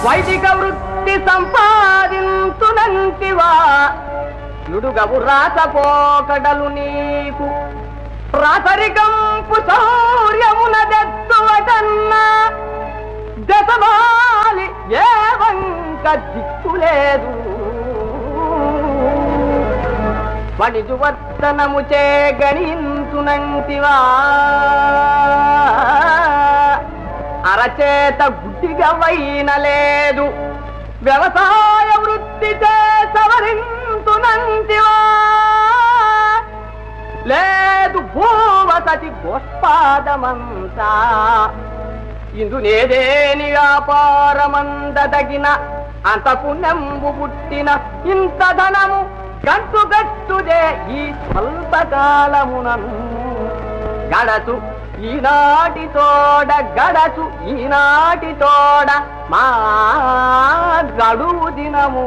వైదిక వృత్తి సంపాదించునంటివా యుడుగవు రాసపోకడలు నీకు రాసరికంపు శౌర్యమున దెత్తువటన్నా దశమాలి ఏ వంక దిక్కులేదు వణిజువర్తనము చే గణించునంటివా అరచేత గుడ్డిగా వైనలేదు వ్యవసాయ వృత్తి చే సవరించునంటివా లేదు భూవసతి గోష్పాదమంతా ఇందునేదేని వ్యాపారమందదగిన అంత పుణ్యంబు పుట్టిన ఇంత ధనము గట్టుగట్టుదే ఈ స్వల్పకాలమునను గడచు ఈనాటి తోడ గడచు ఈనాటి తోడ మా గడువు దినము